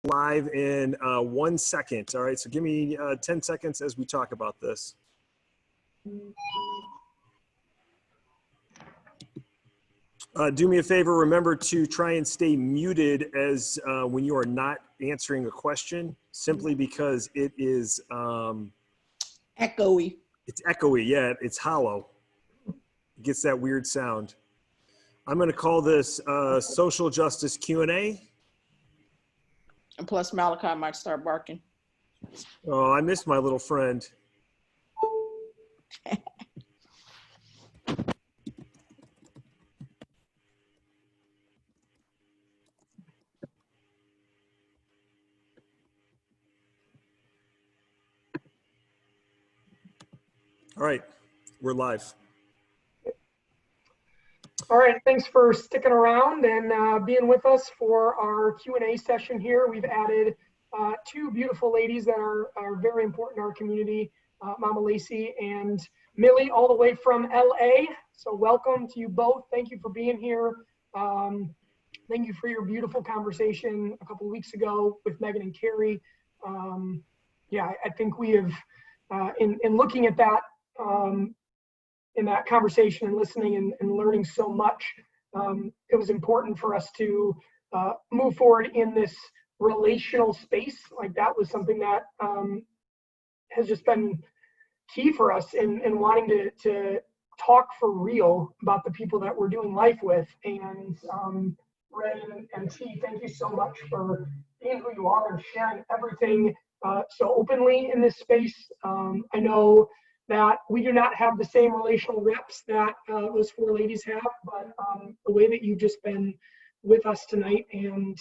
live in 1 second. All right, so give me 10 seconds as we talk about this. Do me a favor, remember to try and stay muted as when you are not answering a question, simply because it is echoey. It's echoey, yeah, it's hollow. It gets that weird sound. I'm gonna call this social justice Q&A. And plus Malachi might start barking. Oh, I miss my little friend. All right, we're live. All right, thanks for sticking around and being with us for our Q&A session here. We've added two beautiful ladies that are very important in our community, Mama Lacey and Millie, all the way from LA. So welcome to you both. Thank you for being here. Thank you for your beautiful conversation a couple of weeks ago with Megan and Carrie. Yeah, I think we have, in looking at that, in that conversation and listening and learning so much, it was important for us to move forward in this relational space. Like that was something that has just been key for us in wanting to talk for real about the people that we're doing life with. And Ray and T, thank you so much for being who you are and sharing everything so openly in this space. I know that we do not have the same relational reps that those four ladies have, but the way that you've just been with us tonight and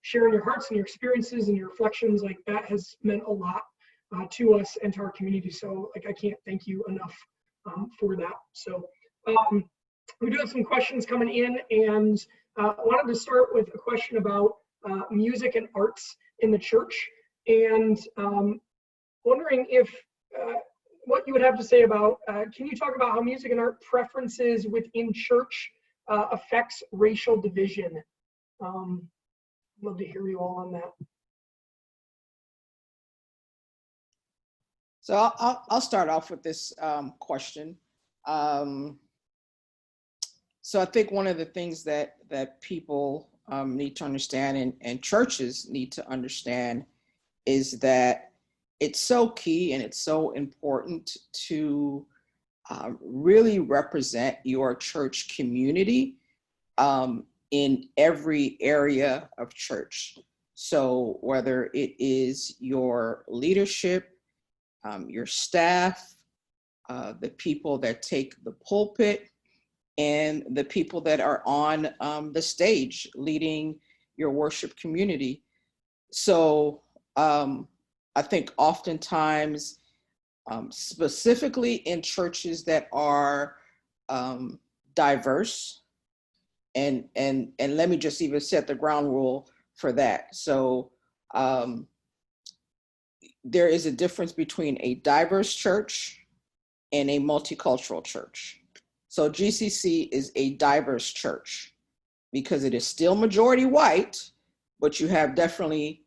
sharing your hearts and your experiences and your reflections, like that has meant a lot to us and to our community. So like I can't thank you enough for that. So we do have some questions coming in, and wanted to start with a question about music and arts in the church, and wondering if what you would have to say about, can you talk about how music and art preferences within church affects racial division? Love to hear you all on that. So I'll start off with this question. So I think one of the things that people need to understand and churches need to understand is that it's so key and it's so important to really represent your church community in every area of church. So whether it is your leadership, your staff, the people that take the pulpit, and the people that are on the stage leading your worship community. So I think oftentimes, specifically in churches that are diverse, and let me just even set the ground rule for that. So there is a difference between a diverse church and a multicultural church. So GCC is a diverse church because it is still majority white, but you have definitely,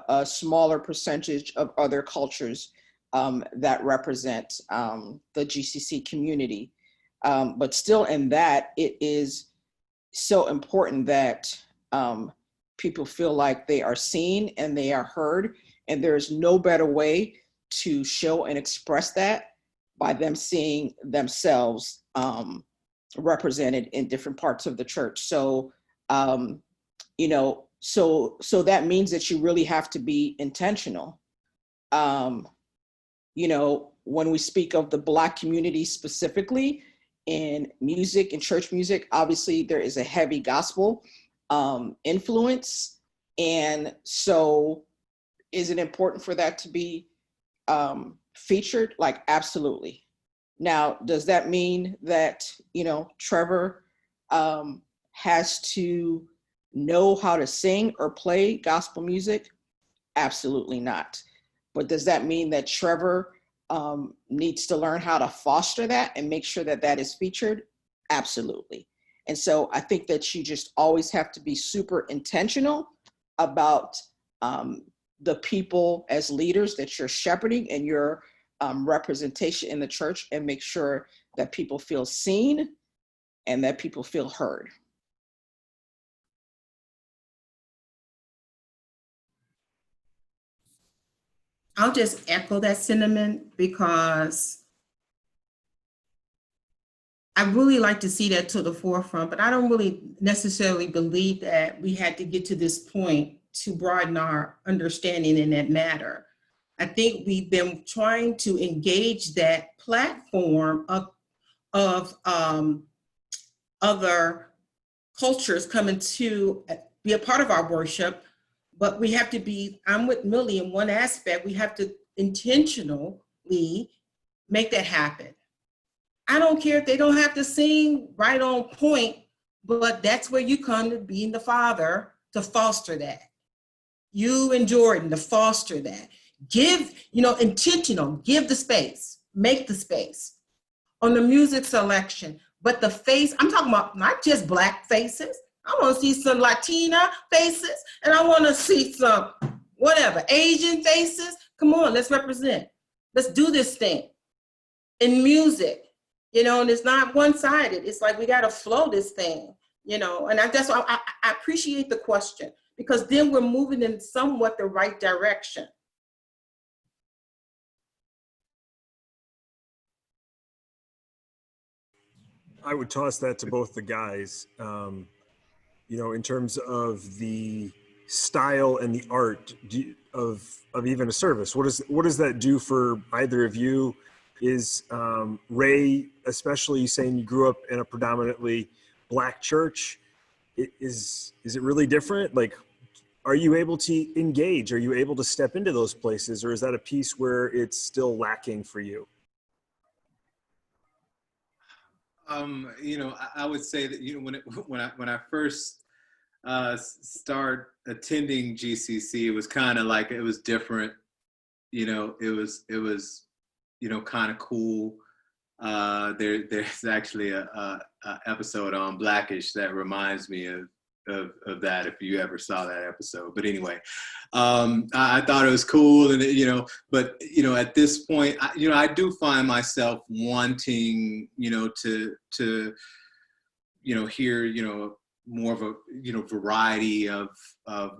a smaller percentage of other cultures that represent the GCC community. But still in that, it is so important that people feel like they are seen and they are heard. And there's no better way to show and express that by them seeing themselves represented in different parts of the church. So, so that means that you really have to be intentional. When we speak of the Black community specifically in music and church music, obviously there is a heavy gospel influence. And so is it important for that to be featured? Like, absolutely. Now, does that mean that, Trevor has to know how to sing or play gospel music? Absolutely not. But does that mean that Trevor needs to learn how to foster that and make sure that that is featured? Absolutely. And so I think that you just always have to be super intentional about the people as leaders that you're shepherding and your representation in the church, and make sure that people feel seen and that people feel heard. I'll just echo that sentiment, because I really like to see that to the forefront, but I don't really necessarily believe that we had to get to this point to broaden our understanding in that matter. I think we've been trying to engage that platform of other cultures coming to be a part of our worship, but we have to be, I'm with Millie in one aspect, we have to intentionally make that happen. I don't care if they don't have to sing right on point, but that's where you come to being the father to foster that. You and Jordan to foster that. Give, intentional, give the space, make the space. On the music selection, but the face, I'm talking about not just Black faces. I want to see some Latina faces, and I want to see some whatever, Asian faces. Come on, let's represent. Let's do this thing. In music, and it's not one-sided. It's like we got to flow this thing, and that's why I appreciate the question, because then we're moving in somewhat the right direction. I would toss that to both the guys, in terms of the style and the art of even a service. What does that do for either of you? Is Ray, especially saying you grew up in a predominantly Black church, is it really different? Like, are you able to engage? Are you able to step into those places, or is that a piece where it's still lacking for you? I would say that when I first start attending GCC, it was kind of like, it was different. It was kind of cool. There's actually a episode on Blackish that reminds me of that, if you ever saw that episode. But anyway, I thought it was cool, and but at this point, I do find myself wanting to hear more of a variety of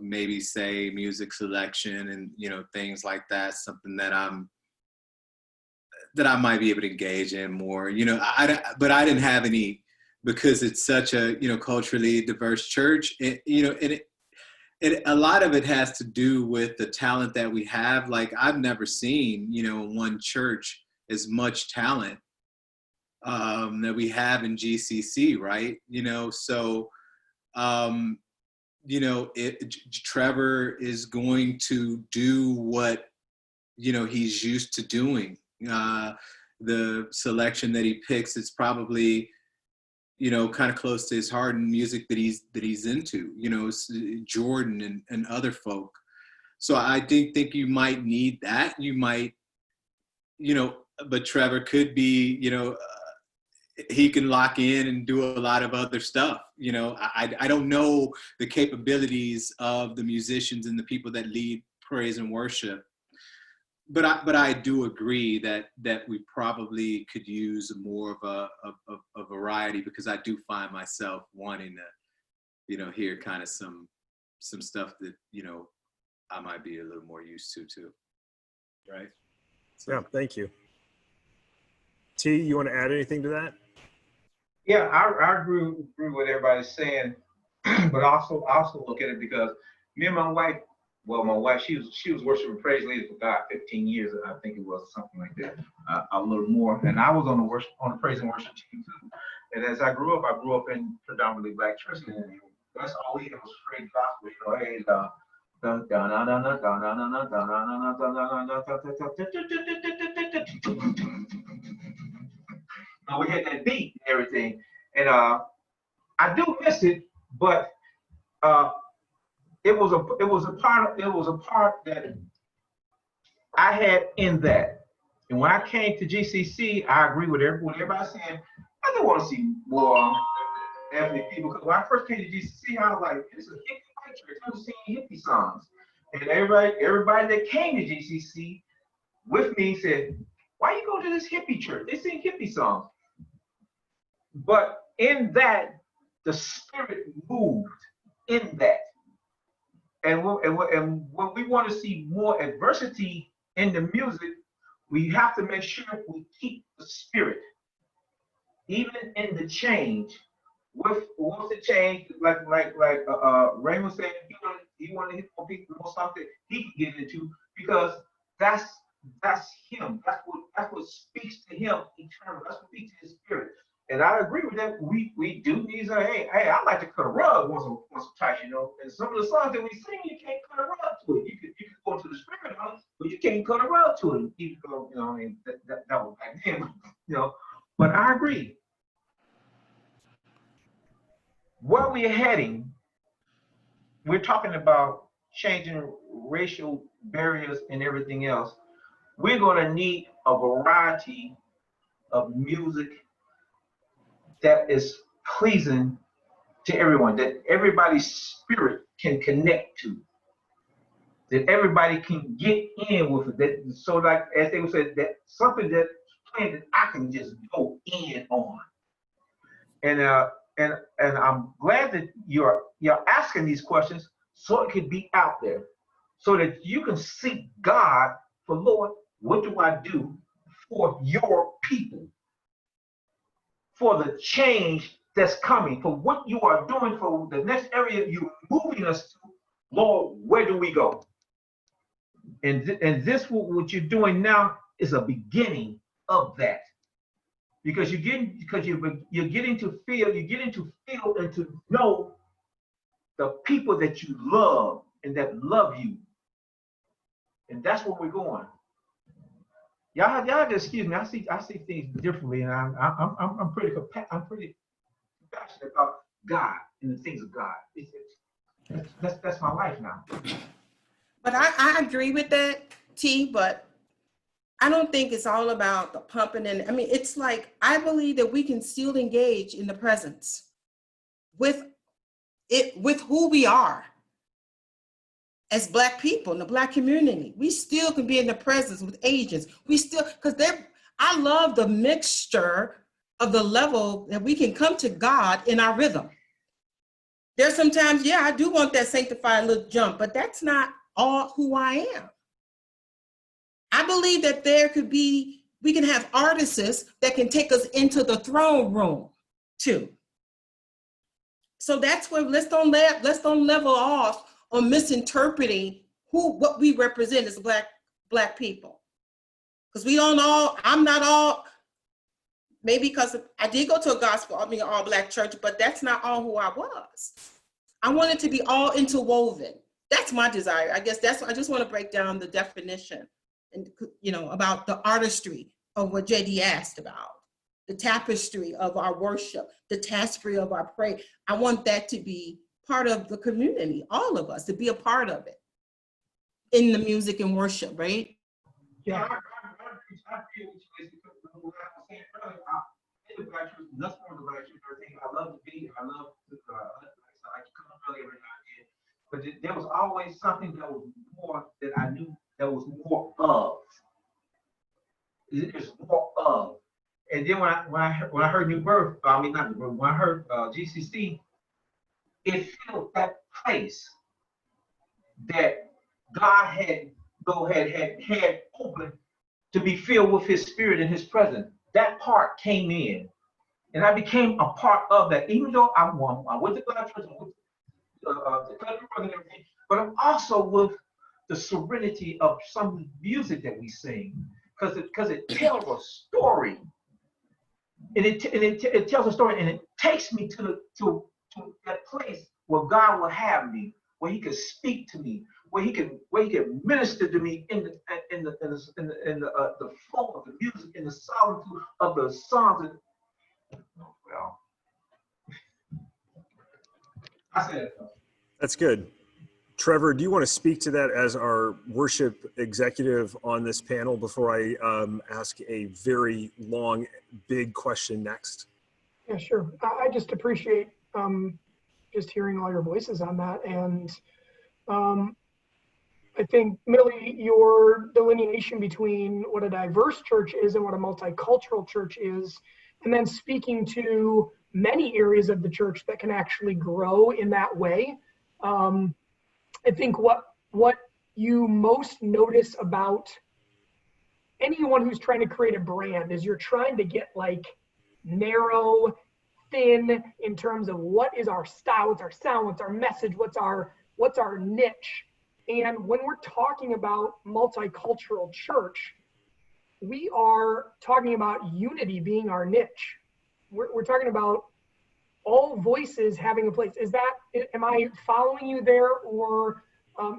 maybe, say, music selection and things like that. Something that I might be able to engage in more. But I didn't have any, because it's such a culturally diverse church. A lot of it has to do with the talent that we have. Like, I've never seen one church as much talent that we have in GCC, right? So Trevor is going to do what he's used to doing. The selection that he picks is probably kind of close to his heart, and music that he's into, Jordan and other folk. So I think you might need that. You might, but Trevor could be, he can lock in and do a lot of other stuff. I don't know the capabilities of the musicians and the people that lead praise and worship. But I do agree that we probably could use more of a variety, because I do find myself wanting to, hear kind of some stuff that, I might be a little more used to too. Right? So. Yeah, thank you. T, you want to add anything to that? Yeah, I agree with what everybody's saying, but also look at it because me and my wife, she was worshiping praise leader for God 15 years, I think it was, something like that, a little more. And I was on the praise and worship team too. And as I grew up in predominantly Black church, and that's all we had was straight gospel. Hey, we had that beat and everything, and I do miss it, but it was a part that I had in that. And when I came to GCC, I agree with what everybody's saying. I do want to see more ethnic people, because when I first came to GCC, I was like, this is white church. I was singing hippie songs. And everybody that came to GCC with me said, why you go to this hippie church? They sing hippie songs. But in that, the Spirit moved in that. And when we want to see more adversity in the music, we have to make sure we keep the Spirit. Even in the change, once the change, like Raymond said, he wanted to hit more people, more something he can get into, because that's him. That's what speaks to him eternal. That's what speaks to his spirit. And I agree with that. We do need to. Hey, I like to cut a rug once or twice, you know. And some of the songs that we sing, you can't cut a rug to it. You can go to the spirit, but you can't cut a rug to it. Even though, you know, I mean, that was back then, you know. But I agree. Where we're heading, we're talking about changing racial barriers and everything else. We're going to need a variety of music that is pleasing to everyone, that everybody's spirit can connect to, that everybody can get in with it. That, so like, as they would say, that something that playing that I can just go in on. And I'm glad that you're asking these questions so it could be out there, so that you can seek God for, Lord, what do I do for your people, for the change that's coming, for what you are doing, for the next area you're moving us to, Lord, where do we go? And this, what you're doing now, is a beginning of that. Because you're getting to feel and to know the people that you love and that love you. And that's where we're going. Y'all just excuse me. I see things differently, and I'm pretty passionate about God and the things of God. That's my life now. But I agree with that, T, but I don't think it's all about the pumping. And I mean, it's like, I believe that we can still engage in the presence with who we are as Black people in the Black community. We still can be in the presence with Asians. We still, because I love the mixture of the level that we can come to God in our rhythm. There's sometimes, yeah, I do want that sanctified little jump, but that's not all who I am. I believe that we can have artists that can take us into the throne room too. So that's where let's don't level off on misinterpreting what we represent as Black people. Because I'm not all, maybe because I did go to an all Black church, but that's not all who I was. I wanted to be all interwoven. That's my desire. I guess I just want to break down the definition. And, you know, about the artistry of what JD asked about, the tapestry of our worship, the tapestry of our prayer. I want that to be part of the community, all of us, to be a part of it in the music and worship, right? Yeah, I agree with you. Because what I was saying earlier, in the Black church, nothing more than the Black church. I love to be, I love to, I come early every now and then. But there was always something that was more that I knew that was more of. There's more of. And then when I heard New Birth, I mean not New Birth, when I heard GCC, it filled that place that God had open to be filled with His Spirit and His presence. That part came in, and I became a part of that. Even though I went to God church, I went to and everything, but I'm also with the serenity of some music that we sing, because it tells a story, and it tells a story, and it takes me to that place where God will have me, where He can speak to me, where He can minister to me in the flow of the music, in the solitude of the songs. Well, I said it. That's good. Trevor, do you want to speak to that as our worship executive on this panel before I ask a very long, big question next? Yeah, sure. I just appreciate just hearing all your voices on that. And I think, Millie, your delineation between what a diverse church is and what a multicultural church is, and then speaking to many areas of the church that can actually grow in that way. I think what you most notice about anyone who's trying to create a brand is you're trying to get like narrow, thin in terms of what is our style, what's our sound, what's our message, what's our niche. And when we're talking about multicultural church, we are talking about unity being our niche. We're talking about all voices having a place. Am I following you there, or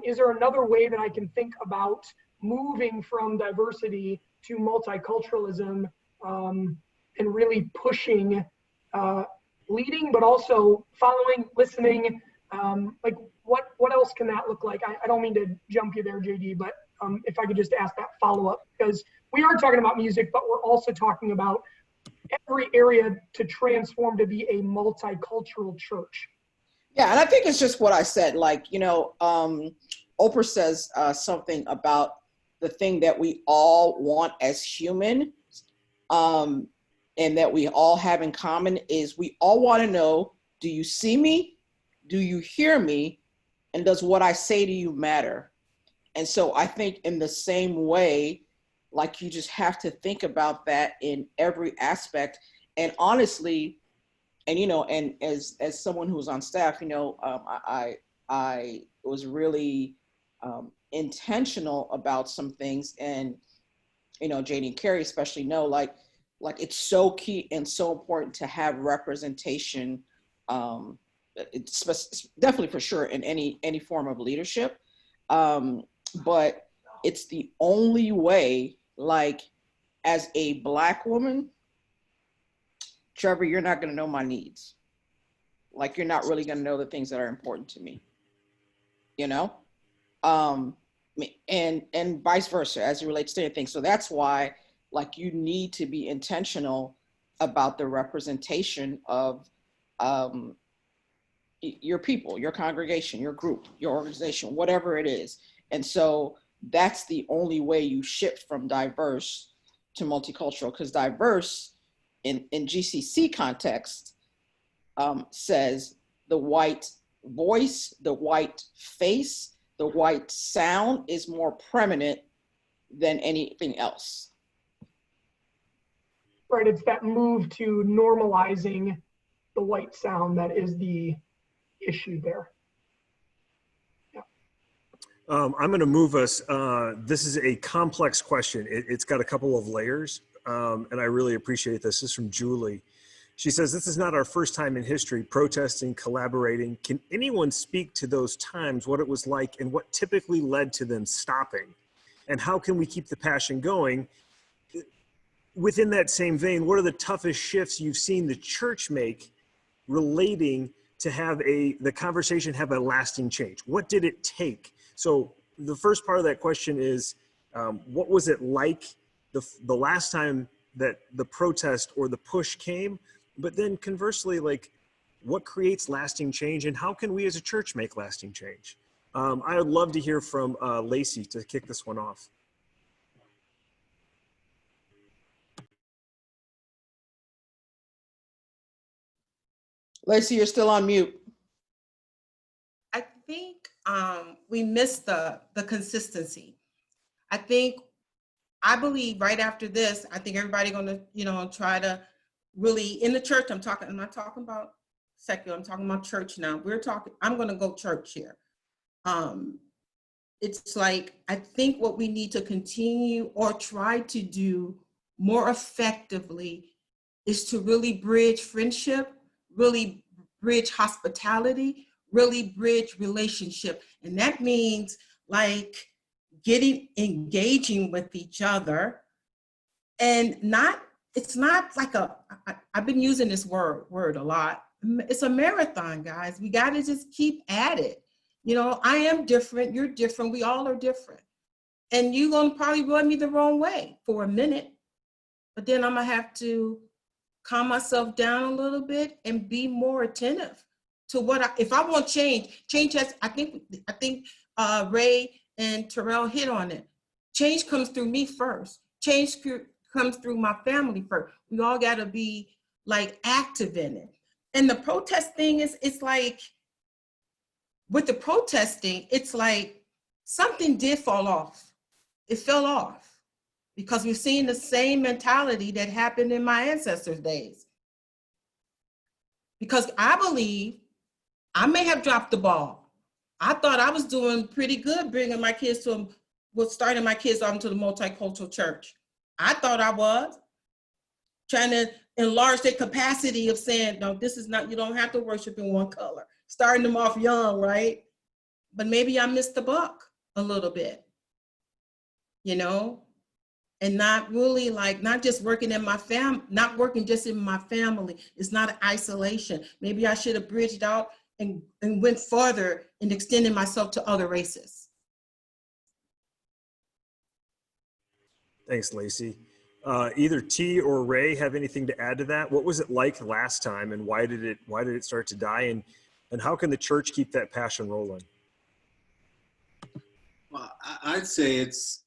is there another way that I can think about moving from diversity to multiculturalism, and really pushing, leading, but also following, listening? Like what else can that look like? I don't mean to jump you there, JD, but if I could just ask that follow-up, because we are talking about music, but we're also talking about every area to transform to be a multicultural church. Yeah, and I think it's just what I said, like, Oprah says something about the thing that we all want as human, and that we all have in common is we all want to know, do you see me? Do you hear me? And does what I say to you matter? And so I think in the same way, like, you just have to think about that in every aspect. And honestly, and and as someone who was on staff, I was really intentional about some things, and JD and Carrie especially know, like it's so key and so important to have representation. It's definitely for sure in any form of leadership, but it's the only way. Like, as a Black woman, Trevor, you're not going to know my needs. Like, you're not really going to know the things that are important to me, and vice versa as it relates to anything. So that's why, like, you need to be intentional about the representation of your people, your congregation, your group, your organization, whatever it is. And so that's the only way you shift from diverse to multicultural, because diverse in GCC context says the white voice, the white face, the white sound is more preeminent than anything else. Right, it's that move to normalizing the white sound that is the issue there. I'm going to move us. This is a complex question. It's got a couple of layers, and I really appreciate this. This is from Julie. She says, this is not our first time in history protesting, collaborating. Can anyone speak to those times, what it was like, and what typically led to them stopping? And how can we keep the passion going? Within that same vein, what are the toughest shifts you've seen the church make relating to have the conversation have a lasting change? What did it take? So the first part of that question is, what was it like the last time that the protest or the push came? But then conversely, like, what creates lasting change, and how can we as a church make lasting change? I would love to hear from Lacey to kick this one off. Lacey, you're still on mute. I think we missed the consistency. I believe right after this, I think everybody gonna, try to really, in the church, I'm not talking about secular, I'm talking about church now. I'm gonna go church here. It's like, I think what we need to continue or try to do more effectively is to really bridge friendship, really bridge hospitality, really bridge relationship. And that means, like, engaging with each other, and it's not like I've been using this word a lot. It's a marathon, guys. We got to just keep at it. I am different, you're different, we all are different. And you're gonna probably rub me the wrong way for a minute, but then I'm gonna have to calm myself down a little bit and be more attentive to what if I want change has, I think Ray and Terrill hit on it. Change comes through me first. Change comes through my family first. We all got to be like active in it. And the protest thing is, it's like, with the protesting, it's like something did fall off. It fell off because we've seen the same mentality that happened in my ancestors' days. Because I believe I may have dropped the ball. I thought I was doing pretty good bringing my kids starting my kids off into the multicultural church. I thought I was trying to enlarge their capacity of saying, no, this is not, you don't have to worship in one color. Starting them off young, right? But maybe I missed the buck a little bit, you know? And not really like, not just working in my not working just in my family. It's not an isolation. Maybe I should have bridged out and went further in extending myself to other races. Thanks, Lacey. Either T or Ray have anything to add to that? What was it like last time, and why did it start to die? And how can the church keep that passion rolling? Well, I'd say it's,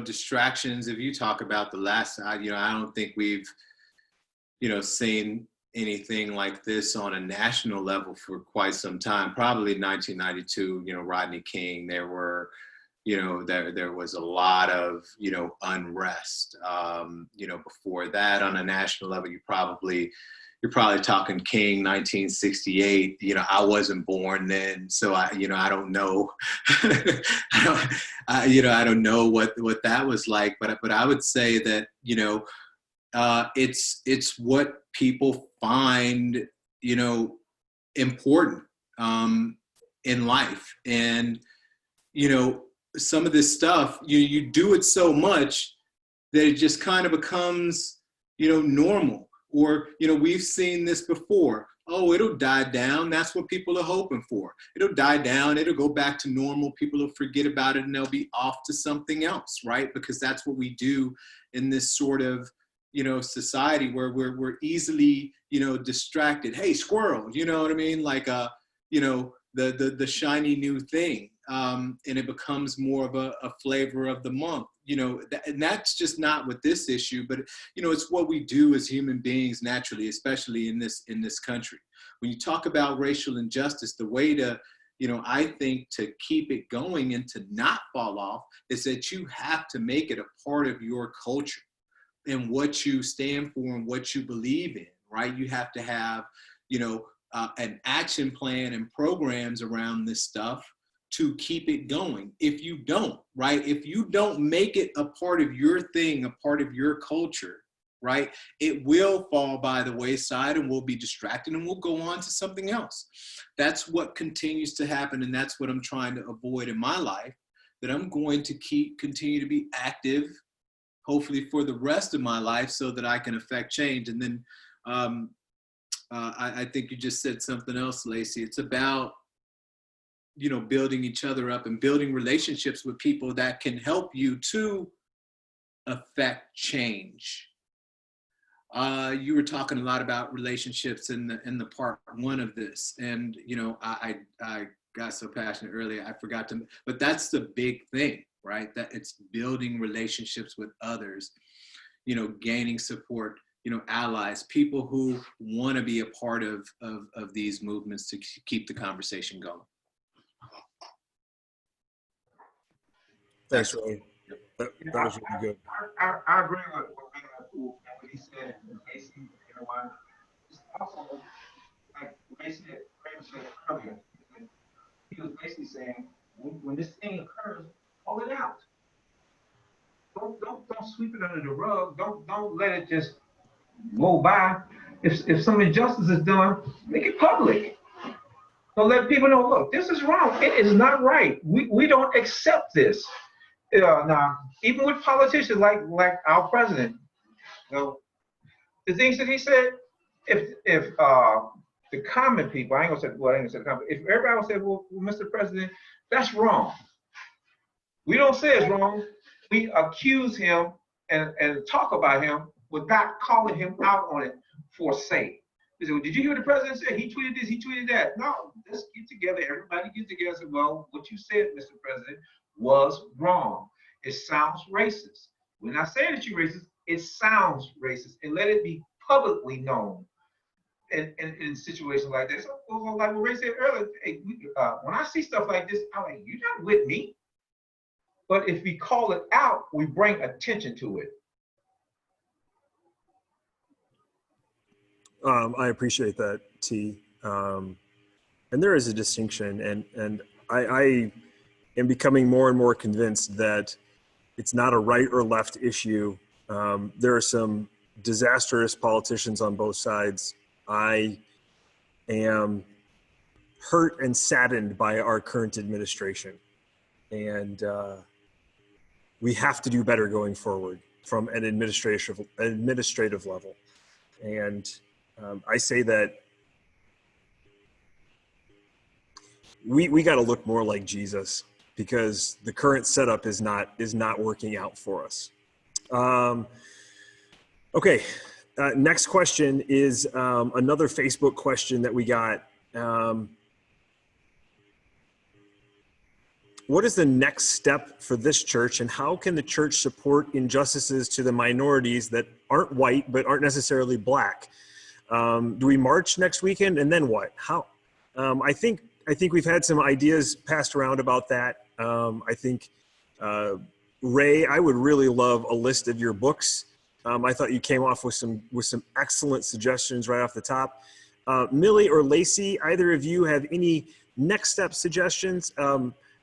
distractions. If you talk about the last, I don't think we've, seen anything like this on a national level for quite some time. Probably 1992, Rodney King, there were, there was a lot of, unrest. Before that on a national level, you're probably talking King, 1968. I wasn't born then, so I don't know. I don't know what that was like. But I would say that it's what people find important in life, and some of this stuff you do it so much that it just kind of becomes normal. Or, we've seen this before. Oh, it'll die down. That's what people are hoping for. It'll die down. It'll go back to normal. People will forget about it and they'll be off to something else, right? Because that's what we do in this sort of, society where we're easily, distracted. Hey, squirrel, you know what I mean? Like, the shiny new thing. And it becomes more of a flavor of the month. And that's just not with this issue, but it's what we do as human beings naturally, especially in this country. When you talk about racial injustice, the way to, I think to keep it going and to not fall off is that you have to make it a part of your culture and what you stand for and what you believe in, right? You have to have, an action plan and programs around this stuff to keep it going. If you don't, right? If you don't make it a part of your thing, a part of your culture, right? It will fall by the wayside and we'll be distracted and we'll go on to something else. That's what continues to happen. And that's what I'm trying to avoid in my life, that I'm going to continue to be active, hopefully for the rest of my life so that I can affect change. And then I think you just said something else, Lacey. It's about building each other up and building relationships with people that can help you to affect change. You were talking a lot about relationships in the part one of this, and I got so passionate earlier I forgot to. But that's the big thing, right? That it's building relationships with others, gaining support, allies, people who want to be a part of these movements to keep the conversation going. Thanks, Ray. That was really good. I agree with what he said, and Lacey, it's also like Ray said earlier. He was basically saying, when this thing occurs, call it out. Don't sweep it under the rug. Don't let it just go by. If some injustice is done, make it public. So let people know, look, this is wrong. It is not right. We don't accept this. Now, even with politicians like our president, the things that he said, if the common people, I ain't gonna say the common, if everybody would say, well, Mr. President, that's wrong. We don't say it's wrong. We accuse him and talk about him without calling him out on it for say. They say, well, did you hear what the president said? He tweeted this, he tweeted that. No, let's get together. Everybody get together and say, well, what you said, Mr. President, was wrong. It sounds racist. We're not saying that you're racist. It sounds racist. And let it be publicly known in situations like this. So, like what Ray said earlier, hey, when I see stuff like this, I'm like, you're not with me. But if we call it out, we bring attention to it. I appreciate that, T. And there is a distinction, and I am becoming more and more convinced that it's not a right or left issue. There are some disastrous politicians on both sides. I am hurt and saddened by our current administration, and we have to do better going forward from an administrative level. And I say that we got to look more like Jesus, because the current setup is not working out for us. Okay, next question is another Facebook question that we got. What is the next step for this church, and how can the church support injustices to the minorities that aren't white but aren't necessarily black? Do we march next weekend, and then what? How? I think we've had some ideas passed around about that. I think Ray, I would really love a list of your books. I thought you came off with some excellent suggestions right off the top. Millie or Lacey, either of you have any next step suggestions?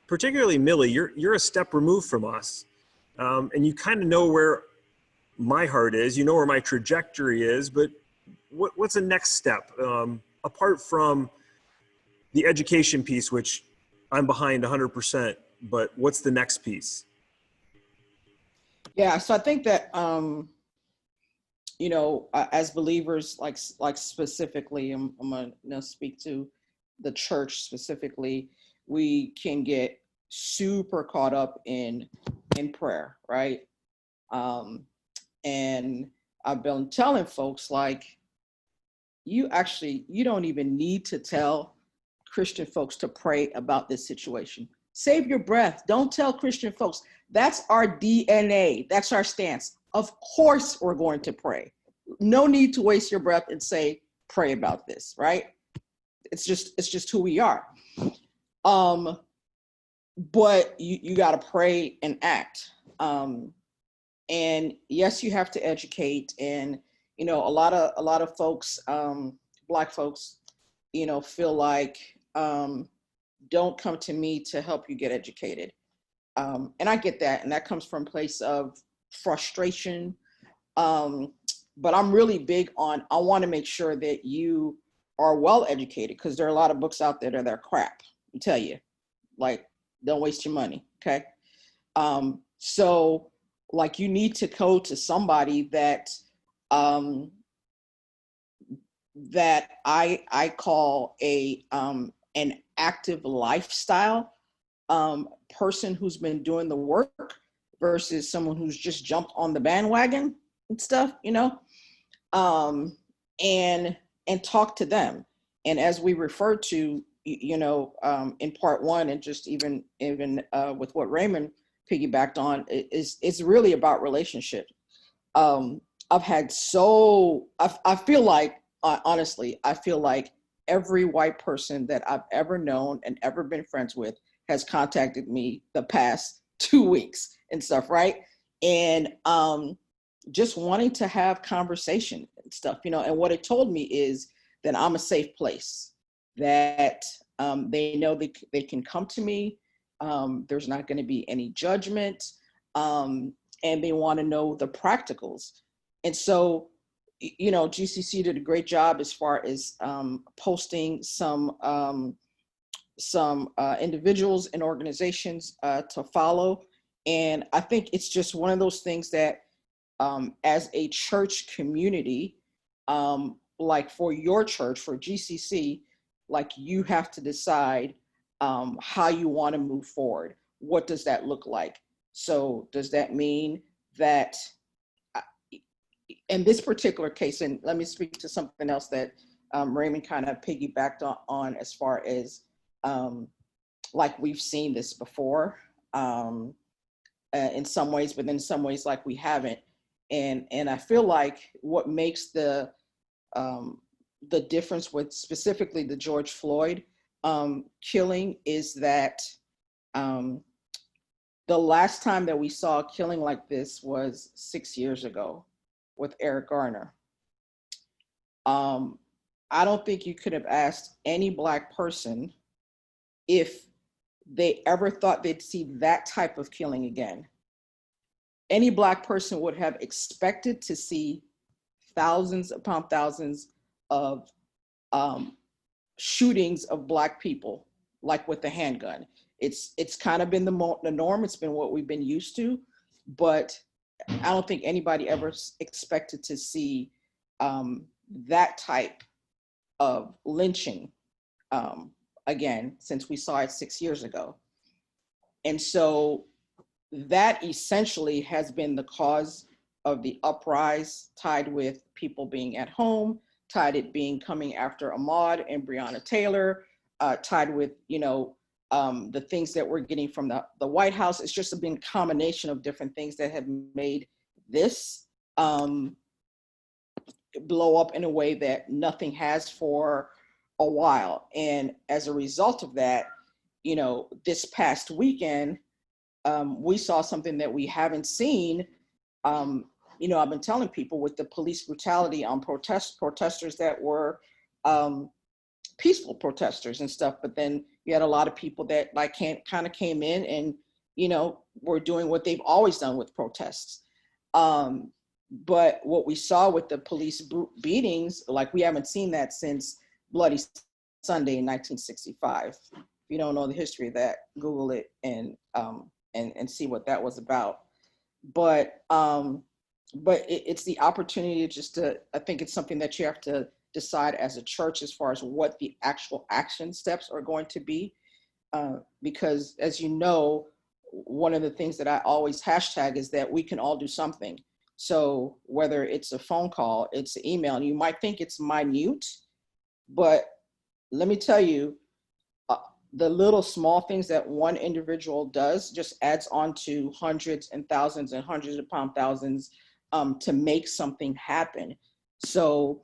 Particularly Millie, you're a step removed from us, and you kind of know where my heart is. You know where my trajectory is, but what's the next step apart from the education piece, which I'm behind 100%, but what's the next piece? Yeah, so I think that, as believers, like specifically, I'm going to speak to the church specifically, we can get super caught up in prayer, right? And I've been telling folks, like, you don't even need to tell Christian folks to pray about this situation. Save your breath. Don't tell Christian folks. That's our DNA. That's our stance. Of course we're going to pray. No need to waste your breath and say, pray about this, right? It's just who we are. But you got to pray and act. And yes, you have to educate. And, a lot of folks, Black folks, feel like, don't come to me to help you get educated. And I get that. And that comes from a place of frustration. But I'm really big on, I want to make sure that you are well educated, because there are a lot of books out there that are crap. I tell you, like, don't waste your money. Okay. So like, you need to go to somebody that, that I call an active lifestyle person who's been doing the work versus someone who's just jumped on the bandwagon and stuff, and talk to them. And as we referred to, in part one, and just even with what Raymond piggybacked on, it's really about relationship. I feel like, honestly, I feel like every white person that I've ever known and ever been friends with has contacted me the past 2 weeks and stuff, right? And just wanting to have conversation and stuff, and what it told me is that I'm a safe place, that they know they can come to me. There's not going to be any judgment, and they want to know the practicals. And so, GCC did a great job as far as posting some individuals and organizations to follow. And I think it's just one of those things that as a church community, like for your church, for GCC, like, you have to decide how you want to move forward. What does that look like? So does that mean that in this particular case, and let me speak to something else that Raymond kind of piggybacked on as far as like we've seen this before in some ways, but in some ways like we haven't. And I feel like what makes the difference with specifically the George Floyd killing is that the last time that we saw a killing like this was 6 years ago with Eric Garner. I don't think you could have asked any Black person if they ever thought they'd see that type of killing again. Any Black person would have expected to see thousands upon thousands of shootings of Black people, like with the handgun. It's kind of been the norm. It's been what we've been used to, but I don't think anybody ever expected to see that type of lynching again, since we saw it 6 years ago. And so that essentially has been the cause of the uprise, tied with people being at home, tied it being coming after Ahmaud and Breonna Taylor, tied with, the things that we're getting from the White House. It's just been a combination of different things that have made this blow up in a way that nothing has for a while. And as a result of that, this past weekend, we saw something that we haven't seen. I've been telling people with the police brutality on protesters that were peaceful protesters and stuff, but then you had a lot of people that kind of came in and, were doing what they've always done with protests. But what we saw with the police beatings, we haven't seen that since Bloody Sunday in 1965. If you don't know the history of that, Google it and see what that was about. But it's the opportunity I think it's something that you have to decide as a church as far as what the actual action steps are going to be. Because as you know, one of the things that I always hashtag is that we can all do something. So whether it's a phone call, it's an email, and you might think it's minute, but let me tell you, the little small things that one individual does just adds on to hundreds and thousands and hundreds upon thousands to make something happen. So,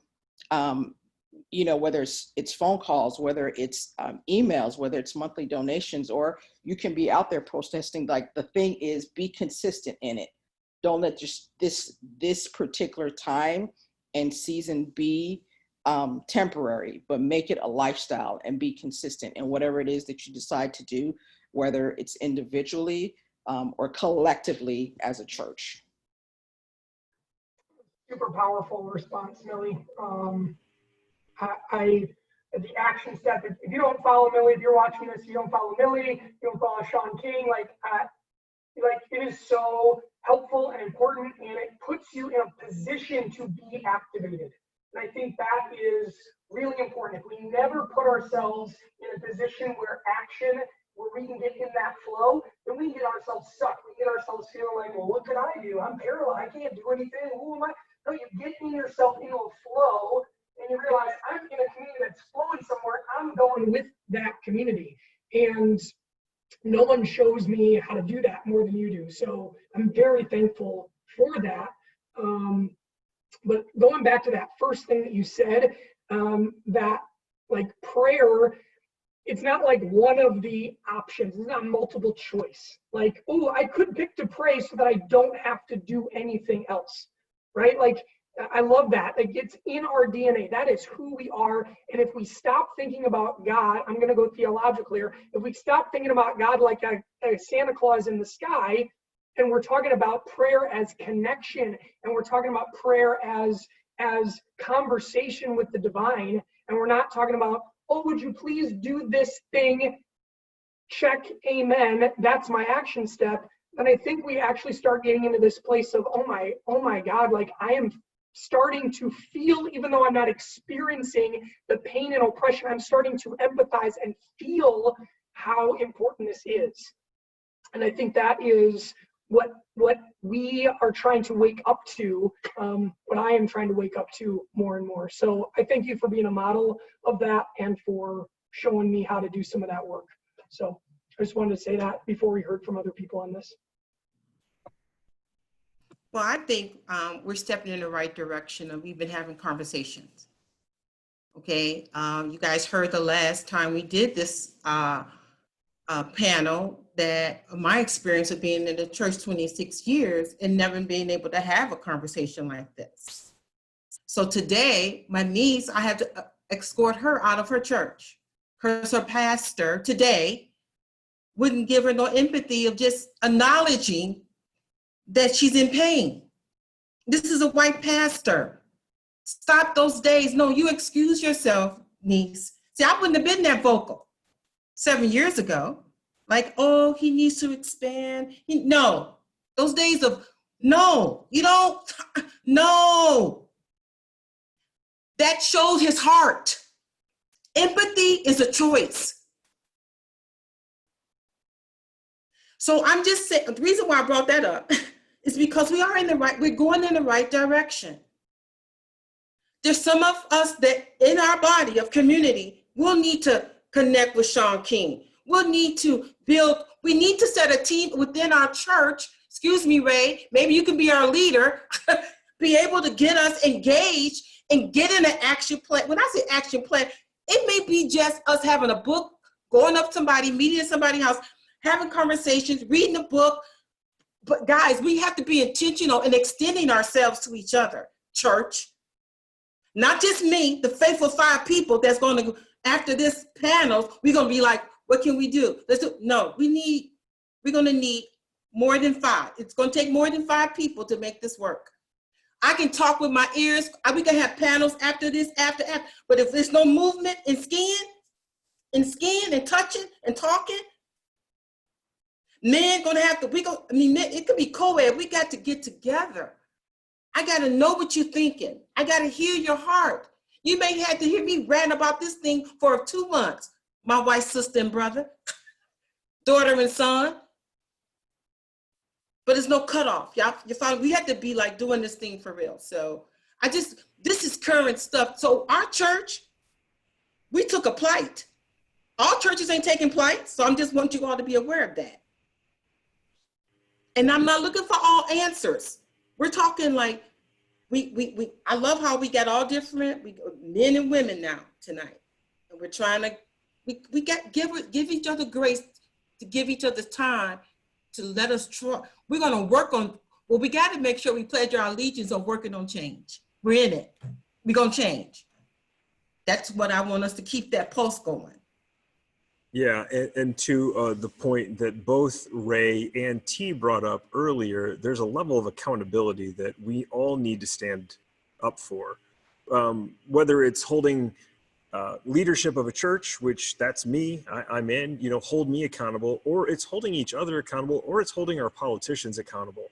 whether it's phone calls, whether it's emails, whether it's monthly donations, or you can be out there protesting, the thing is be consistent in it. Don't let just this particular time and season be temporary, but make it a lifestyle and be consistent in whatever it is that you decide to do, whether it's individually or collectively as a church. Super powerful response, Millie. The action step, if you don't follow Millie, if you're watching this, you don't follow Millie, you don't follow Sean King, it is so helpful and important, and it puts you in a position to be activated. And I think that is really important. If we never put ourselves in a position where we can get in that flow, then we get ourselves stuck. We get ourselves feeling like, well, what can I do? I'm paralyzed. I can't do anything. Who am I? No, you get yourself into a flow, and you realize I'm in a community that's flowing somewhere. I'm going with that community. And no one shows me how to do that more than you do. So I'm very thankful for that. But going back to that first thing that you said, that prayer, it's not one of the options. It's not multiple choice. I could pick to pray so that I don't have to do anything else, right? I love that. It's in our DNA. That is who we are. And if we stop thinking about God, I'm going to go theological here. If we stop thinking about God like a Santa Claus in the sky, and we're talking about prayer as connection, and we're talking about prayer as conversation with the divine, and we're not talking about, oh, would you please do this thing? Check, amen. That's my action step. And I think we actually start getting into this place of, oh my God, I am starting to feel, even though I'm not experiencing the pain and oppression, I'm starting to empathize and feel how important this is. And I think that is what we are trying to wake up to, what I am trying to wake up to more and more. So I thank you for being a model of that and for showing me how to do some of that work. So I just wanted to say that before we heard from other people on this. Well, I think we're stepping in the right direction of even having conversations. Okay, you guys heard the last time we did this panel that my experience of being in the church 26 years and never being able to have a conversation like this. So today, my niece, I had to escort her out of her church because her pastor today wouldn't give her no empathy of just acknowledging that she's in pain. This is a white pastor. Stop those days. No, you excuse yourself, niece. See, I wouldn't have been that vocal 7 years ago. Like, oh, he needs to expand. No, those days of, no, you don't, no. That showed his heart. Empathy is a choice. So I'm just saying, the reason why I brought that up is because we're going in the right direction. There's some of us that in our body of community will need to connect with Sean King. We'll need to we need to set a team within our church. Excuse me, Ray, maybe you can be our leader, be able to get us engaged and get in an action plan. When I say action plan, it may be just us having a book, going up somebody, meeting in somebody's house, having conversations, reading a book. But guys, we have to be intentional in extending ourselves to each other, church. Not just me, the faithful 5 people that's going to, after this panel, we're going to be like, what can we do? No, we're going to need more than 5. It's going to take more than 5 people to make this work. I can talk with my ears. We can have panels after this, after. But if there's no movement and skin and touching and talking, men going to have to, it could be co-ed. We got to get together. I got to know what you're thinking. I got to hear your heart. You may have to hear me rant about this thing for 2 months. My wife's sister and brother, daughter and son. But there's no cutoff. Y'all, we have to be like doing this thing for real. So this is current stuff. So our church, we took a plight. All churches ain't taking plight. So I'm just want you all to be aware of that. And I'm not looking for all answers. We're talking like, I love how we got all different, men and women now tonight. And we're trying to, give each other grace to give each other time to let us try. We're going to work on, well, we got to make sure we pledge our allegiance on working on change. We're in it. We're going to change. That's what I want us to keep that pulse going. Yeah, and to the point that both Ray and T brought up earlier, there's a level of accountability that we all need to stand up for. Whether it's holding leadership of a church, which that's me, I'm in, hold me accountable, or it's holding each other accountable, or it's holding our politicians accountable.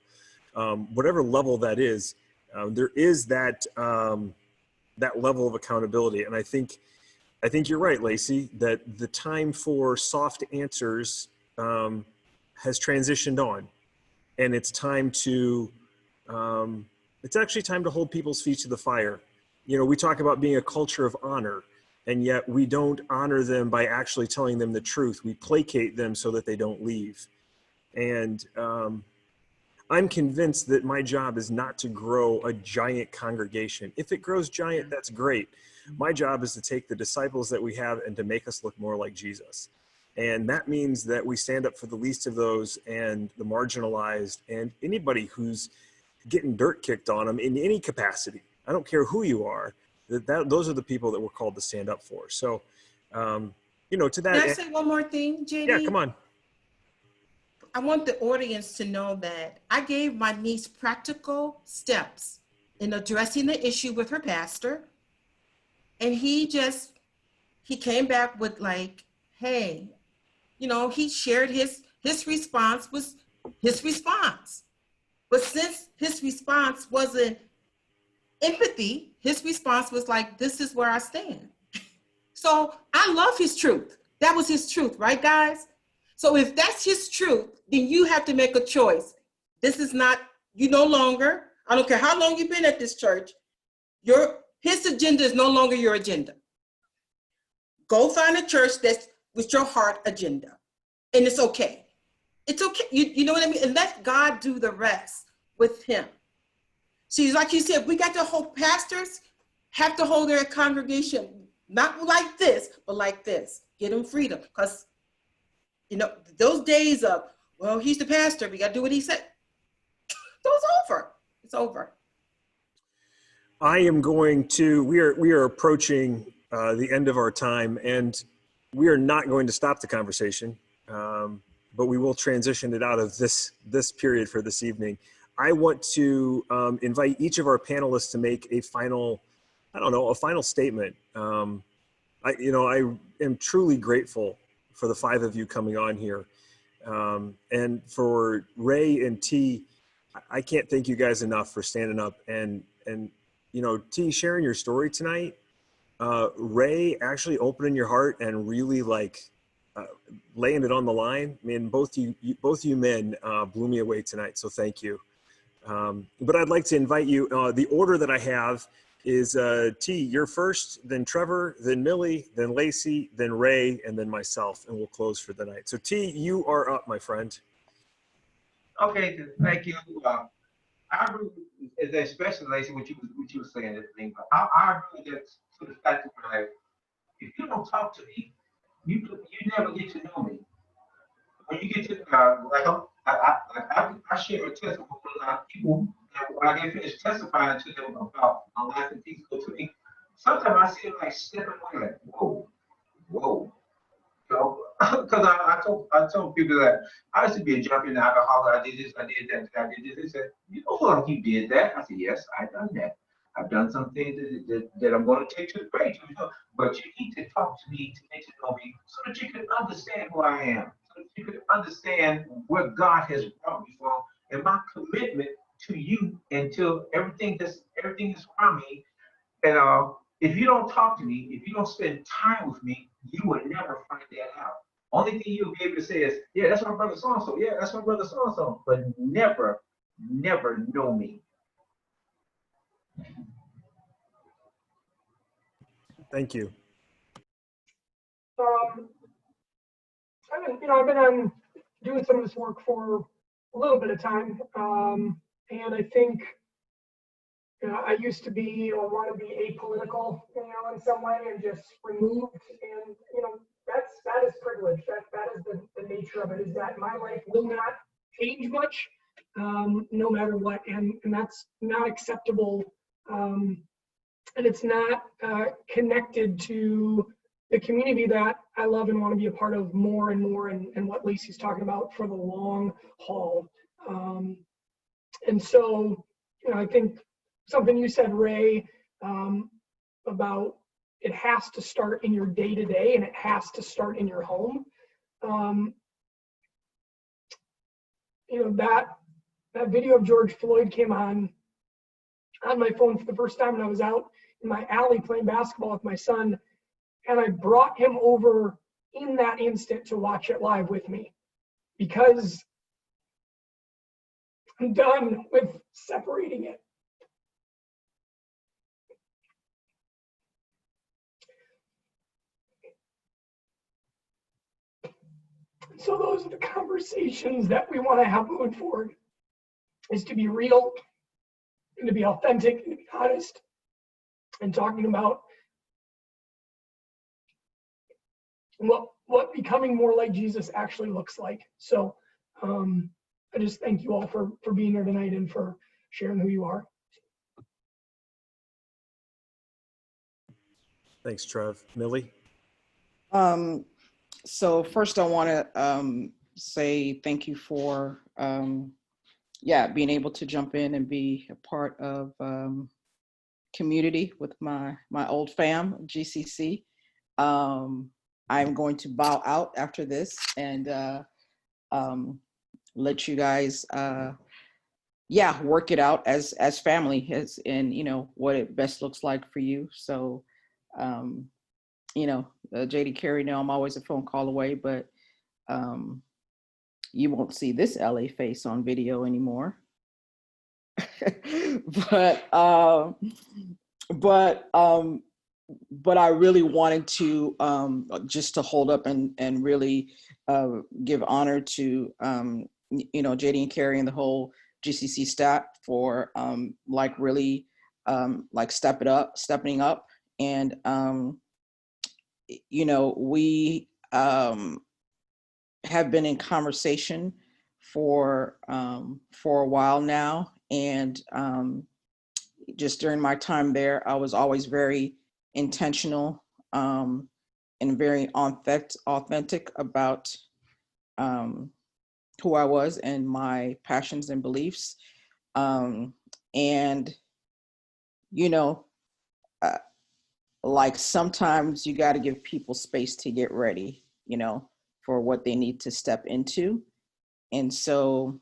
Whatever level that is, there is that level of accountability. And I think you're right, Lacey, that the time for soft answers has transitioned on, and it's time to, it's actually time to hold people's feet to the fire. We talk about being a culture of honor, and yet we don't honor them by actually telling them the truth. We placate them so that they don't leave. And I'm convinced that my job is not to grow a giant congregation. If it grows giant, that's great. My job is to take the disciples that we have and to make us look more like Jesus. And that means that we stand up for the least of those and the marginalized and anybody who's getting dirt kicked on them in any capacity. I don't care who you are. Those are the people that we're called to stand up for. So, to that. Can I say one more thing, JD? Yeah, come on. I want the audience to know that I gave my niece practical steps in addressing the issue with her pastor. And he came back with like, hey, he shared his response was his response. But since his response wasn't empathy, his response was like, this is where I stand. So I love his truth. That was his truth, right, guys? So if that's his truth, then you have to make a choice. This is not, you no longer, I don't care how long you've been at this church, his agenda is no longer your agenda. Go find a church that's with your heart agenda. And it's okay. It's okay. You know what I mean? And let God do the rest with him. See, like you said, we got to hold, pastors have to hold their congregation, not like this, but like this. Get them freedom. Because, you know, those days of, well, he's the pastor, we got to do what he said. Those over. It's over. I am going to, we are approaching the end of our time, and we are not going to stop the conversation, but we will transition it out of this period for this evening. I want to invite each of our panelists to make a final, a final statement. I am truly grateful for the 5 of you coming on here. And for Ray and T, I can't thank you guys enough for standing up and T, sharing your story tonight. Ray, actually opening your heart and really laying it on the line. I mean, both you men blew me away tonight, so thank you. But I'd like to invite you, the order that I have is T, you're first, then Trevor, then Millie, then Lacey, then Ray, and then myself, and we'll close for the night. So T, you are up, my friend. Okay, thank you. I agree, especially Lacey, what you were saying, this thing. But I agree that to the fact that if you don't talk to me, you never get to know me. When you get to I share a testimony with a lot of people, and when I get finished testifying to them about my life and things go to me, sometimes I see them stepping away, whoa. Because I told people that I used to be a jumping alcoholic. I did this, I did that, I did this. They said, you know what, you did that? I said, yes, I've done that. I've done some things that I'm going to take to the grave. But you need to talk to me to get to know me so that you can understand who I am, so that you can understand where God has brought me from and my commitment to you until everything is around me. And if you don't talk to me, if you don't spend time with me, you will never find that out. Only thing you'll be able to say is, yeah, that's my brother so-and-so. Yeah, that's my brother so-and-so. But never know me. Thank you. I've been on doing some of this work for a little bit of time, and I think I used to be or want to be apolitical, in some way, and just removed. And that is privilege. That is the nature of it. Is that my life will not change much, no matter what, and that's not acceptable. And it's not connected to the community that I love and want to be a part of more and more, and what Lacey's talking about for the long haul. And so, I think something you said, Ray, about it has to start in your day-to-day and it has to start in your home. That video of George Floyd came on my phone for the first time when I was out in my alley playing basketball with my son, and I brought him over in that instant to watch it live with me, because I'm done with separating it. So those are the conversations that we want to have moving forward, is to be real and to be authentic and to be honest and talking about what becoming more like Jesus actually looks like. So I just thank you all for being here tonight and for sharing who you are. Thanks, Trev. Millie? So first I want to say thank you for being able to jump in and be a part of community with my old fam, GCC. I'm going to bow out after this and let you guys work it out as family, and what it best looks like for you. So JD Carey, I'm always a phone call away, but you won't see this LA face on video anymore. but I really wanted to just to hold up and really give honor to JD and Carrie and the whole GCC staff for like really like stepping up, and we have been in conversation for a while now, and just during my time there, I was always very intentional and very authentic about who I was and my passions and beliefs. And like sometimes you got to give people space to get ready, for what they need to step into. And so,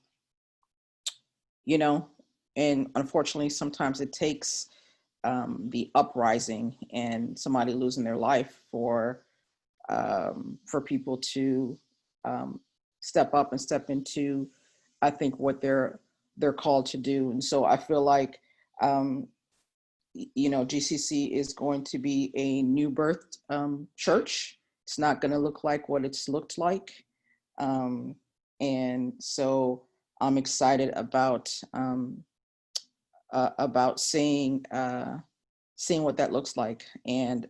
and unfortunately, sometimes it takes the uprising and somebody losing their life for people to step up and step into, I think, what they're called to do. And so I feel like, GCC is going to be a new birthed church. It's not going to look like what it's looked like. And so I'm excited about seeing what that looks like. And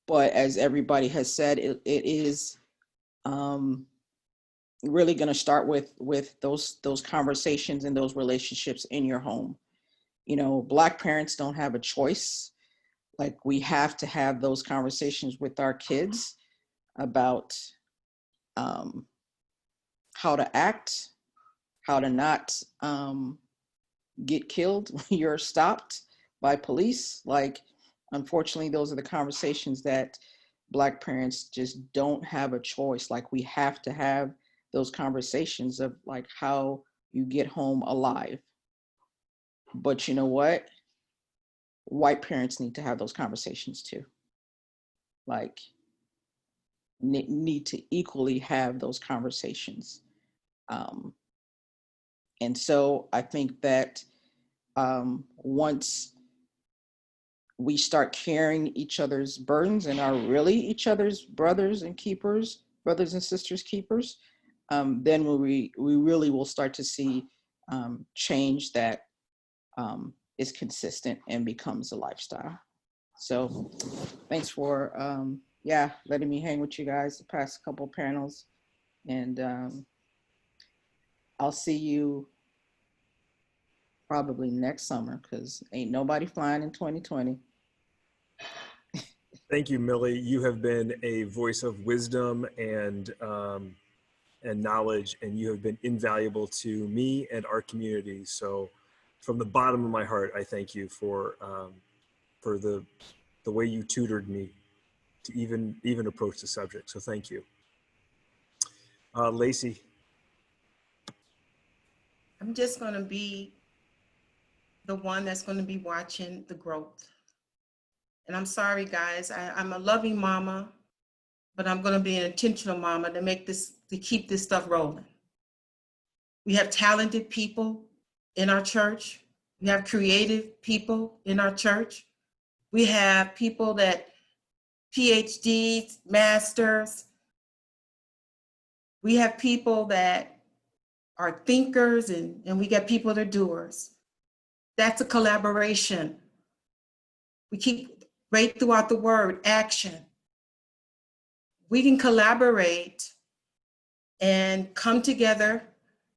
but as everybody has said, it is really going to start with those conversations and those relationships in your home. Black parents don't have a choice. Like, we have to have those conversations with our kids about how to act, how to not get killed when you're stopped by police. Like, unfortunately, those are the conversations that Black parents just don't have a choice. Like, we have to have those conversations of like how you get home alive. But you know what? White parents need to have those conversations too. Like, need to equally have those conversations. And so I think that once we start carrying each other's burdens and are really each other's brothers and sisters keepers, then we really will start to see change that is consistent and becomes a lifestyle. So thanks for letting me hang with you guys the past couple panels, and I'll see you probably next summer, because ain't nobody flying in 2020. Thank you, Millie. You have been a voice of wisdom and knowledge, and you have been invaluable to me and our community. So from the bottom of my heart, I thank you for the way you tutored me to even approach the subject. So thank you. Lacey. I'm just going to be the one that's going to be watching the growth. And I'm sorry, guys, I'm a loving mama, but I'm going to be an intentional mama to keep this stuff rolling. We have talented people in our church. We have creative people in our church. We have people that PhDs, masters. We have people that are thinkers, and we got people that are doers. That's a collaboration. We keep right throughout the word, action. We can collaborate and come together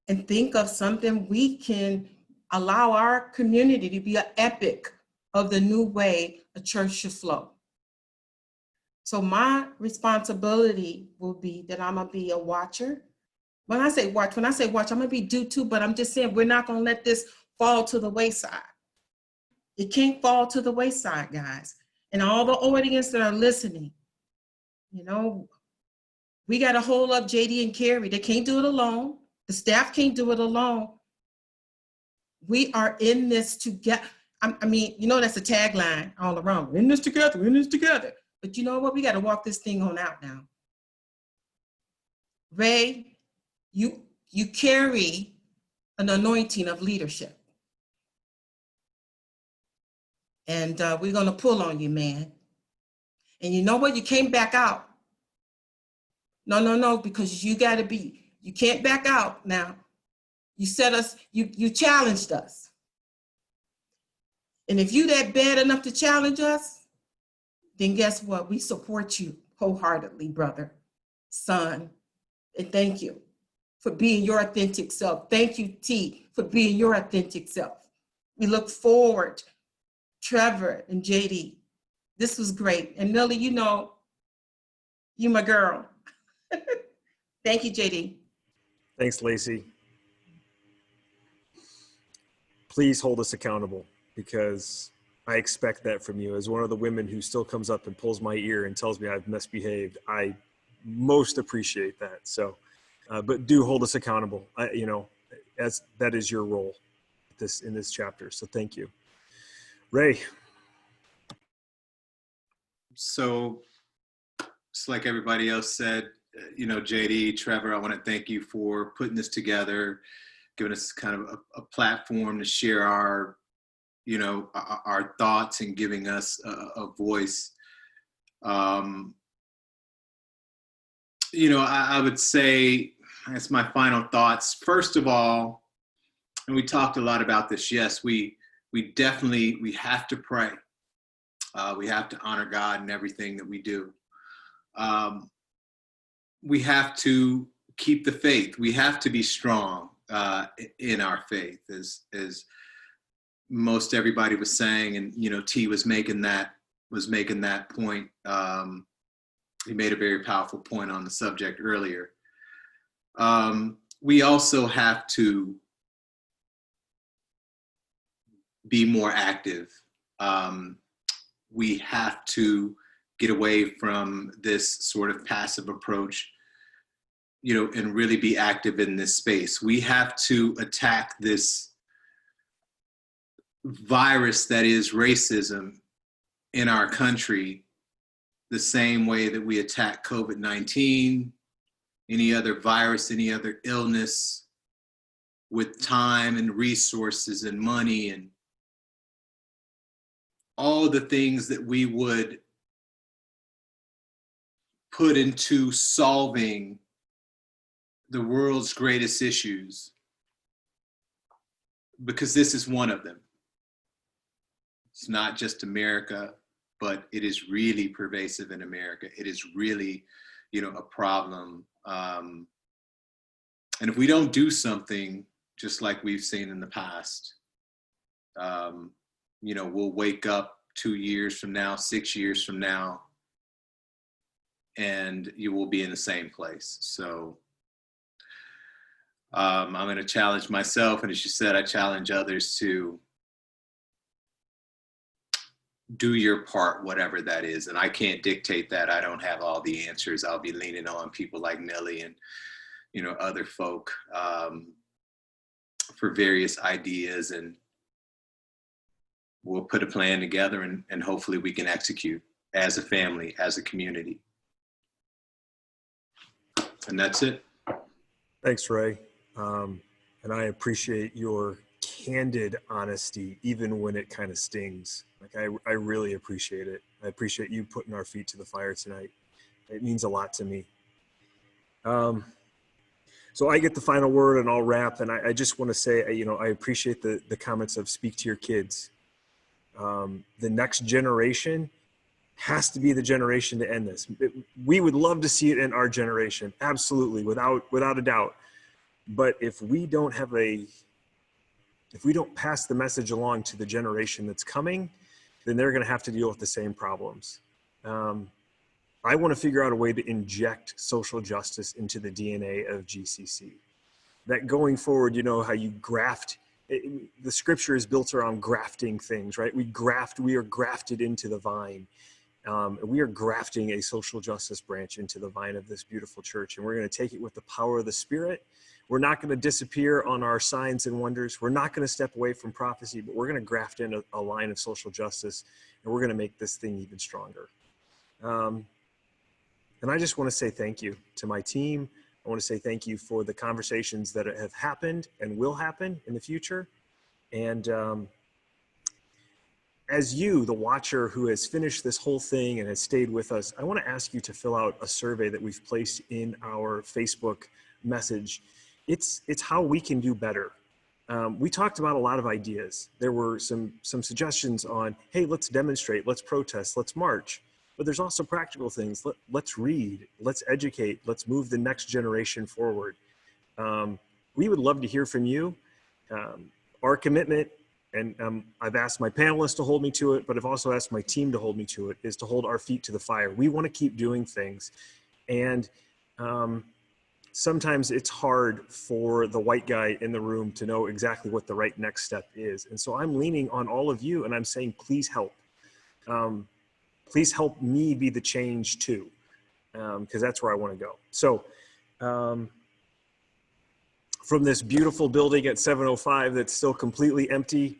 and think of something we can allow our community to be an epic of the new way a church should flow. So my responsibility will be that I'm gonna be a watcher. When I say watch, I'm gonna be do too, but I'm just saying we're not gonna let this fall to the wayside. It can't fall to the wayside, guys. And all the audience that are listening, we gotta hold up JD and Carrie. They can't do it alone. The staff can't do it alone. We are in this together. I mean, that's a tagline all around. We're in this together, we're in this together. But you know what? We got to walk this thing on out now. Ray, you carry an anointing of leadership. And we're going to pull on you, man. And you know what? You can't back out. No, because you can't back out now. You set us, you challenged us. And if you that bad enough to challenge us, then guess what? We support you wholeheartedly, brother, son. And thank you for being your authentic self. Thank you, T, for being your authentic self. We look forward, Trevor and JD. This was great. And Millie, you know, you my girl. Thank you, JD. Thanks, Lacey. Please hold us accountable, because I expect that from you. As one of the women who still comes up and pulls my ear and tells me I've misbehaved, I most appreciate that. So, but do hold us accountable. As that is your role in this chapter. So thank you. Ray. So it's like everybody else said, JD, Trevor, I want to thank you for putting this together, giving us kind of a platform to share our thoughts and giving us a voice. I would say, that's my final thoughts. First of all, and we talked a lot about this, yes, we have to pray. We have to honor God in everything that we do. We have to keep the faith. We have to be strong in our faith, as most everybody was saying, and T was making that point. He made a very powerful point on the subject earlier. We also have to be more active. We have to get away from this sort of passive approach, and really be active in this space. We have to attack this virus that is racism in our country the same way that we attack COVID-19, any other virus, any other illness, with time and resources and money and all the things that we would put into solving the world's greatest issues, because this is one of them. It's not just America, but it is really pervasive in America. It is really, a problem. And if we don't do something, just like we've seen in the past, we'll wake up 2 years from now, 6 years from now, and you will be in the same place. So I'm going to challenge myself, and as you said, I challenge others to do your part, whatever that is. And I can't dictate that. I don't have all the answers. I'll be leaning on people like Millie and other folk for various ideas, and we'll put a plan together, and hopefully we can execute as a family, as a community. And that's it. Thanks, Ray. And I appreciate your candid honesty, even when it kind of stings. I really appreciate it. I appreciate you putting our feet to the fire tonight. It means a lot to me. So I get the final word, and I'll wrap. And I just want to say, I appreciate the comments of speak to your kids. The next generation has to be the generation to end this. We would love to see it in our generation, absolutely, without a doubt. But if we don't pass the message along to the generation that's coming, then they're going to have to deal with the same problems. I want to figure out a way to inject social justice into the DNA of GCC. That going forward, how you graft. The scripture is built around grafting things, right? We are grafted into the vine. We are grafting a social justice branch into the vine of this beautiful church, and we're going to take it with the power of the Spirit. We're not going to disappear on our signs and wonders. We're not going to step away from prophecy, but we're going to graft in a line of social justice, and we're going to make this thing even stronger. And I just want to say thank you to my team. I want to say thank you for the conversations that have happened and will happen in the future. And as you, the watcher who has finished this whole thing and has stayed with us, I want to ask you to fill out a survey that we've placed in our Facebook message. It's how we can do better. We talked about a lot of ideas. There were some suggestions on, hey, let's demonstrate, let's protest, let's march. But there's also practical things. Let's read, let's educate, let's move the next generation forward. We would love to hear from you. Our commitment, and I've asked my panelists to hold me to it, but I've also asked my team to hold me to it, is to hold our feet to the fire. We want to keep doing things. And sometimes it's hard for the white guy in the room to know exactly what the right next step is. And so I'm leaning on all of you and I'm saying, please help. Please help me be the change too, because that's where I want to go. So from this beautiful building at 705 that's still completely empty,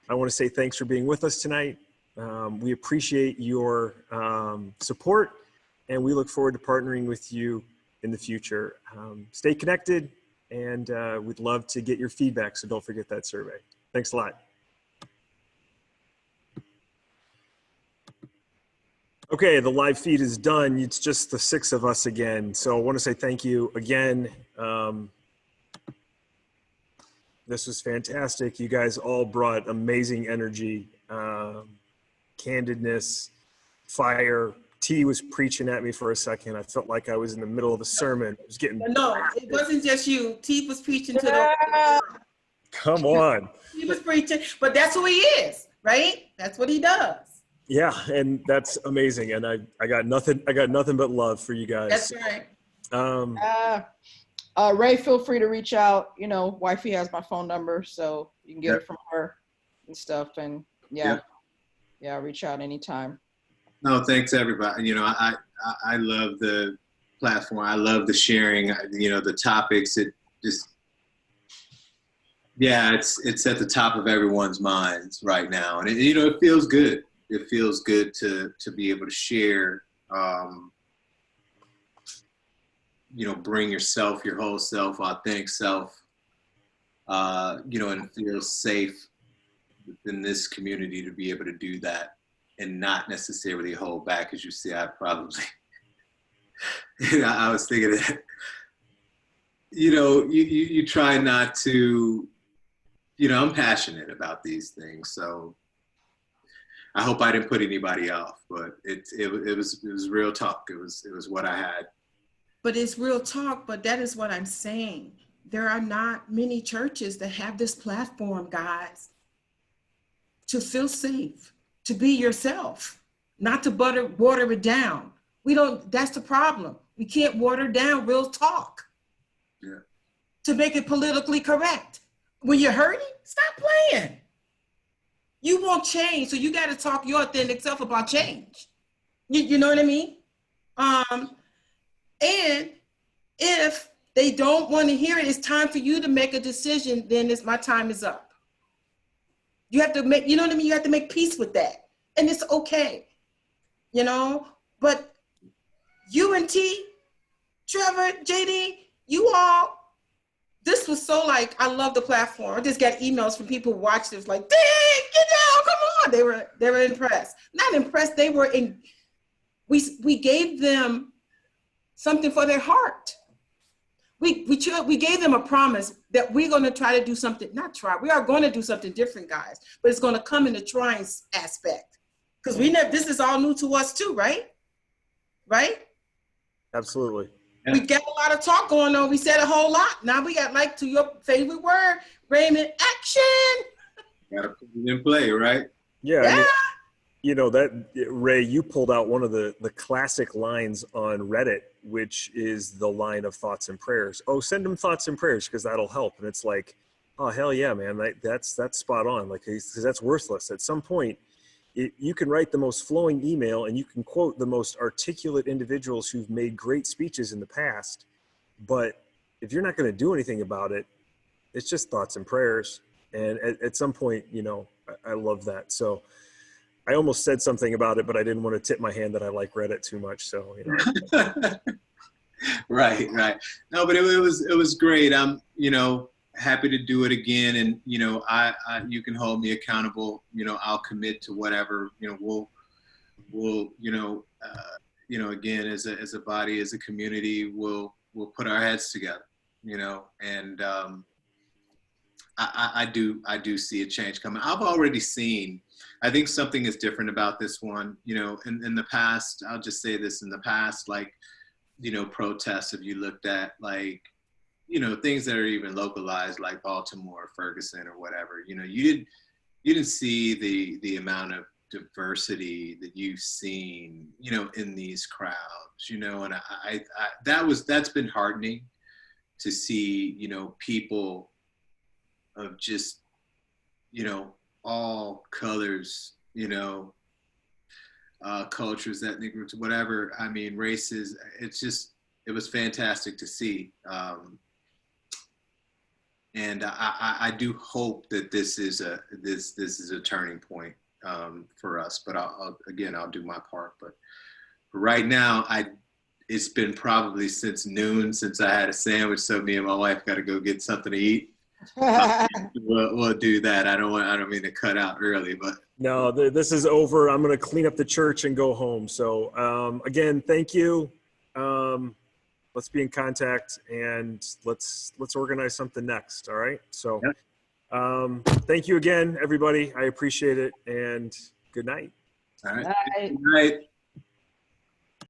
I want to say thanks for being with us tonight. We appreciate your support, and we look forward to partnering with you in the future. Stay connected, and we'd love to get your feedback, so don't forget that survey. Thanks a lot. Okay, the live feed is done. It's just the 6 of us again. So I want to say thank you again. This was fantastic. You guys all brought amazing energy, candidness, fire. T was preaching at me for a second. I felt like I was in the middle of a sermon. It was getting... No, it wasn't just you. T was preaching to the... Come on. He was preaching, but that's who he is, right? That's what he does. Yeah, and that's amazing. And I got nothing but love for you guys. That's right. Ray, feel free to reach out. You know, wifey has my phone number, so you can get it from her and stuff. And yeah, reach out anytime. No, thanks everybody. You know, I love the platform. I love the sharing. You know, the topics. It just, yeah, it's at the top of everyone's minds right now, and you know, it feels good. It feels good to be able to share. You know, bring yourself, your whole self, authentic self, you know, and feel safe within this community to be able to do that and not necessarily hold back. As you see, I probably, you know, I was thinking that, you know, you try not to, you know, I'm passionate about these things. So I hope I didn't put anybody off, but it was real talk. It was what I had. But it's real talk, but that is what I'm saying. There are not many churches that have this platform, guys, to feel safe, to be yourself, not to water it down. That's the problem. We can't water down real talk to make it politically correct. When you're hurting, stop playing. You won't change, so you got to talk your authentic self about change. You know what I mean? And if they don't want to hear it, it's time for you to make a decision. Then my time is up. You have to make, you know what I mean? You have to make peace with that. And it's okay, you know? But you and T, Trevor, JD, you all, this was so like, I love the platform. I just got emails from people who watched it. It was like, dang, get down, come on. They were impressed. Not impressed, they were in, we gave them something for their heart. We gave them a promise that we're going to try to do something, we are going to do something different, guys, but it's going to come in the trying aspect. Because this is all new to us too, right? Right? Absolutely. We got a lot of talk going on. We said a whole lot. Now we got, like, to your favorite word, Raymond, action. Gotta put it in play, right? Yeah. I mean, you know, that, Ray, you pulled out one of the classic lines on Reddit, which is the line of thoughts and prayers. Oh, send them thoughts and prayers because that'll help. And it's like, oh, hell yeah, man, that's spot on. Like, because that's worthless. At some point, you can write the most flowing email and you can quote the most articulate individuals who've made great speeches in the past. But if you're not going to do anything about it, it's just thoughts and prayers. And at some point, you know, I love that. So I almost said something about it, but I didn't want to tip my hand that I like Reddit too much. So, you know. Right. No, but it was great. I'm, happy to do it again. And, I you can hold me accountable. I'll commit to whatever, we'll, again, as a body, as a community, we'll put our heads together, and I do see a change coming. I've already seen, I think something is different about this one, in the past, I'll just say this, in the past, like, protests, if you looked at, like, things that are even localized, like Baltimore, Ferguson, or whatever, you didn't see the amount of diversity that you've seen, in these crowds, and that's been heartening to see, people of just, all colors, cultures, ethnic groups, whatever. I mean, races. It was fantastic to see. And I do hope that this is a turning point for us. But I'll do my part. But right now, it's been probably since noon since I had a sandwich. So me and my wife got to go get something to eat. We'll do that. I don't mean to cut out early, but No, this is over. I'm going to clean up the church and go home. So again, thank you. Let's be in contact, and let's organize something next. All right. So thank you again, everybody. I appreciate it, and good night. all right. Bye. Good night.